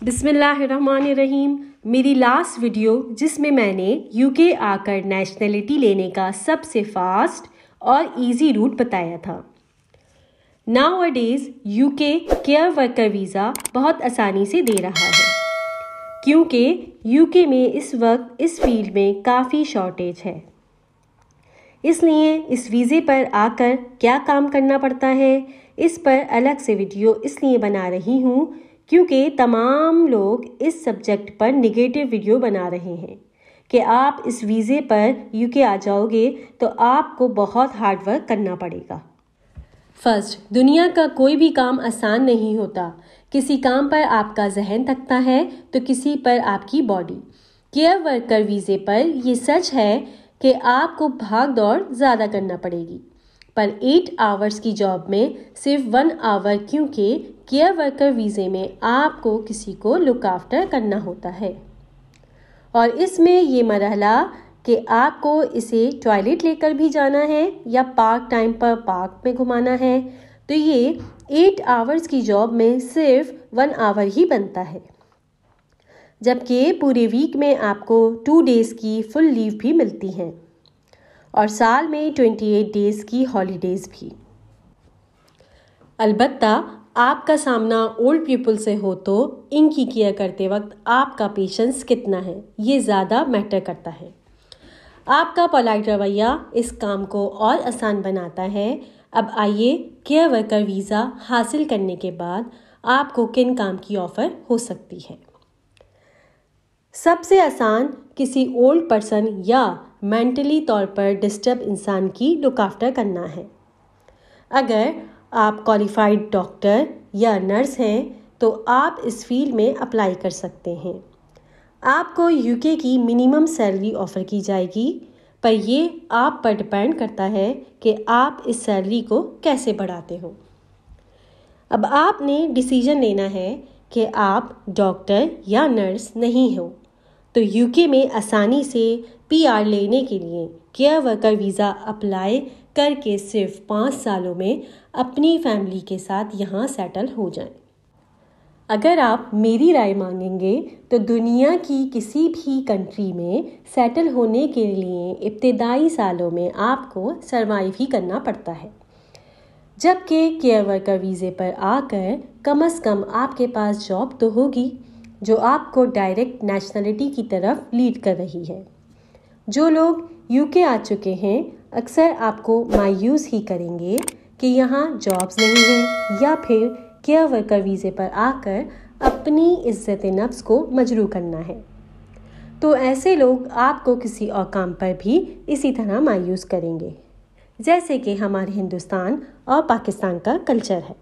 बिस्मिल्लाहिर्रहमानिर्रहीम। मेरी last video जिसमें मैंने यूके आकर नेशनलिटी लेने का सबसे फास्ट और इजी रूट बताया था। Nowadays UK care worker visa बहुत आसानी से दे रहा है क्योंकि यूके में इस वक्त इस फील्ड में काफ़ी शॉर्टेज है। इसलिए इस वीज़े पर आकर क्या काम करना पड़ता है, इस पर अलग से वीडियो इसलिए बना रही हूँ क्योंकि तमाम लोग इस सब्जेक्ट पर नेगेटिव वीडियो बना रहे हैं कि आप इस वीज़े पर यूके आ जाओगे तो आपको बहुत हार्ड वर्क करना पड़ेगा। फर्स्ट, दुनिया का कोई भी काम आसान नहीं होता। किसी काम पर आपका जहन थकता है तो किसी पर आपकी बॉडी। केयर वर्कर वीज़े पर ये सच है कि आपको भाग दौड़ ज़्यादा करना पड़ेगी, पर 8 आवर्स की जॉब में सिर्फ 1 आवर, क्योंकि केयर वर्कर वीज़े में आपको किसी को लुक आफ्टर करना होता है और इसमें ये मरहला कि आपको इसे टॉयलेट लेकर भी जाना है या पार्क टाइम पर पार्क में घुमाना है, तो ये 8 आवर्स की जॉब में सिर्फ 1 आवर ही बनता है, जबकि पूरे वीक में आपको 2 डेज़ की फुल लीव भी मिलती हैं और साल में 28 डेज़ की हॉलीडेज़ भी। अलबत्ता आपका सामना ओल्ड पीपल से हो तो इनकी केयर करते वक्त आपका पेशेंस कितना है ये ज़्यादा मैटर करता है। आपका पोलाइट रवैया इस काम को और आसान बनाता है। अब आइए केयर वर्कर वीज़ा हासिल करने के बाद आपको किन काम की ऑफ़र हो सकती है। सबसे आसान किसी ओल्ड पर्सन या मेंटली तौर पर डिस्टर्ब इंसान की लुक आफ्टर करना है। अगर आप क्वालिफाइड डॉक्टर या नर्स हैं तो आप इस फील्ड में अप्लाई कर सकते हैं। आपको यूके की मिनिमम सैलरी ऑफ़र की जाएगी, पर ये आप पर डिपेंड करता है कि आप इस सैलरी को कैसे बढ़ाते हो। अब आपने डिसीजन लेना है कि आप डॉक्टर या नर्स नहीं हो तो यूके में आसानी से पीआर लेने के लिए केयर वर्कर वीज़ा अप्लाई करके सिर्फ 5 सालों में अपनी फैमिली के साथ यहाँ सेटल हो जाएं। अगर आप मेरी राय मांगेंगे तो दुनिया की किसी भी कंट्री में सेटल होने के लिए इब्तिदाई सालों में आपको सर्वाइव ही करना पड़ता है, जबकि केयर वर्कर वीज़े पर आकर कम से कम आपके पास जॉब तो होगी जो आपको डायरेक्ट नेशनलिटी की तरफ लीड कर रही है। जो लोग यूके आ चुके हैं अक्सर आपको मायूस ही करेंगे कि यहाँ जॉब्स नहीं हैं या फिर केयर वर्कर वीज़े पर आकर अपनी इज्जत नफ्स को मजरू करना है, तो ऐसे लोग आपको किसी और काम पर भी इसी तरह मायूस करेंगे, जैसे कि हमारे हिंदुस्तान और पाकिस्तान का कल्चर है।